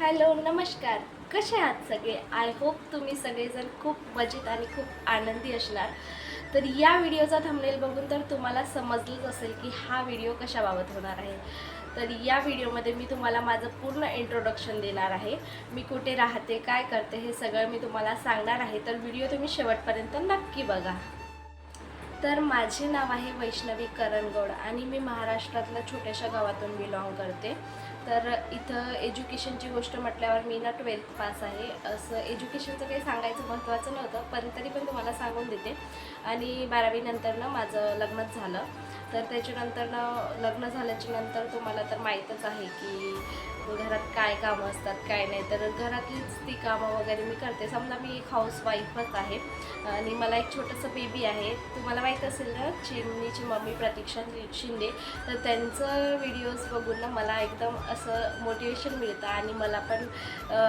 Hello नमस्कार, कसे आहात सगळे? आय होप तुम्ही सगळेजण खूप मजेत आणि खूप आनंदी असणार. तर या व्हिडिओचा थंबनेल बघून तर तुम्हाला समजलंच असेल की हा व्हिडिओ कशाबाबत होणार आहे. तर या व्हिडिओमध्ये मी तुम्हाला माझं पूर्ण इंट्रोडक्शन देणार आहे. मी कुठे राहते, काय करते हे सगळं मी तुम्हाला सांगणार आहे. तर व्हिडिओ तुम्ही शेवटपर्यंत नक्की बघा. तर माझे नाव आहे वैष्णवी करणगौड आणि मी महाराष्ट्रातल्या छोट्याशा गावातून बिलॉंग करते. तर इथं एज्युकेशनची गोष्ट म्हटल्यावर मी ना 12th पास आहे. असं एज्युकेशनचं काही सांगायचं महत्त्वाचं नव्हतं, पण तरी पण तुम्हाला सांगून देते. आणि 12वी नंतर ना माझं लग्नच झालं. तर त्याच्यानंतर ना लग्न झाल्याच्या नंतर तुम्हाला तर माहीतच आहे की घरात काय कामं असतात काय नाही. तर घरातलीच ती कामं वगैरे मी करते. समजा मी एक हाऊसवाईफच आहे आणि मला एक छोटंसं बेबी आहे. तुम्हाला माहीत असेल ना, चिमणीची मम्मी प्रतीक्षा शिंदे. तर त्यांचं व्हिडिओज बघून ना मला एकदम असं मोटिवेशन मिळतं आणि मला पण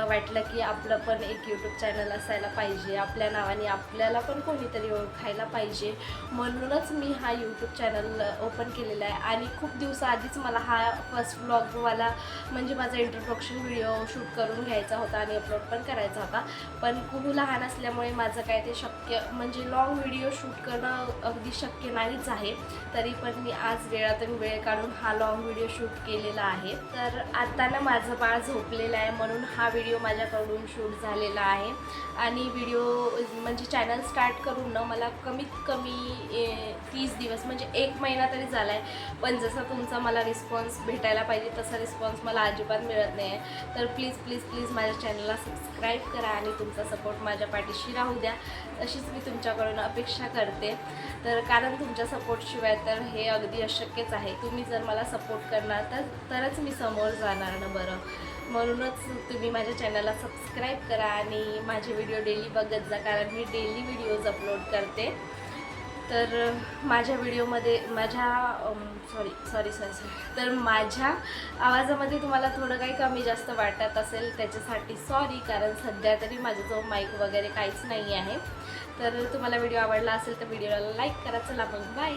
वाटलं की आपलं पण एक यूट्यूब चॅनल असायला पाहिजे. आपल्या नावाने आपल्याला पण कोणीतरी ओळखायला पाहिजे. म्हणूनच मी हा यूट्यूब चॅनल ओपन केलेला आहे. आणि खूप दिवसाआधीच मला हा फर्स्ट व्लॉगवाला म्हणजे माझा इंट्रोडक्शन व्हिडिओ शूट करून घ्यायचा होता आणि अपलोड पण करायचा होता. पण कुहू लहान असल्यामुळे माझं काय ते शक्य म्हणजे लॉंग व्हिडिओ शूट करणं अगदी शक्य नाहीच आहे. तरी पण मी आज वेळातून वेळ काढून हा लॉंग व्हिडिओ शूट केलेला आहे. तर आता ना माझं बाळ झोपलेलं आहे म्हणून हा व्हिडिओ माझ्याकडून शूट झालेला आहे. आणि व्हिडिओ म्हणजे चॅनल स्टार्ट करून ना मला कमीत कमी 30 दिवस म्हणजे 1 महिना तरी झाला आहे. पण जसा तुमचा मला रिस्पॉन्स भेटायला पाहिजे तसा रिस्पॉन्स मला अजिबात मिळत नाही आहे. तर प्लीज प्लीज प्लीज माझ्या चॅनलला सबस्क्राईब करा आणि तुमचा सपोर्ट माझ्या पाठीशी राहू द्या, अशीच मी तुमच्याकडून अपेक्षा करते. तर कारण तुमच्या सपोर्टशिवाय तर हे अगदी अशक्यच आहे. तुम्ही जर मला सपोर्ट करणार तरच मी समोर जाणार ना बरं. म्हणूनच तुम्ही माझ्या चॅनलला सबस्क्राईब करा आणि माझे व्हिडिओ डेली बघत जा, कारण मी डेली व्हिडिओज अपलोड करते. तर माझ्या व्हिडिओमध्ये तर माझ्या आवाजामध्ये तुम्हाला थोडं काही कमी जास्त वाटत असेल त्याच्यासाठी सॉरी, कारण सध्या तरी माझ्याजवळ माईक वगैरे काहीच नाही आहे. तर तुम्हाला व्हिडिओ आवडला असेल तर व्हिडिओला लाईक करा. चला मग बाय.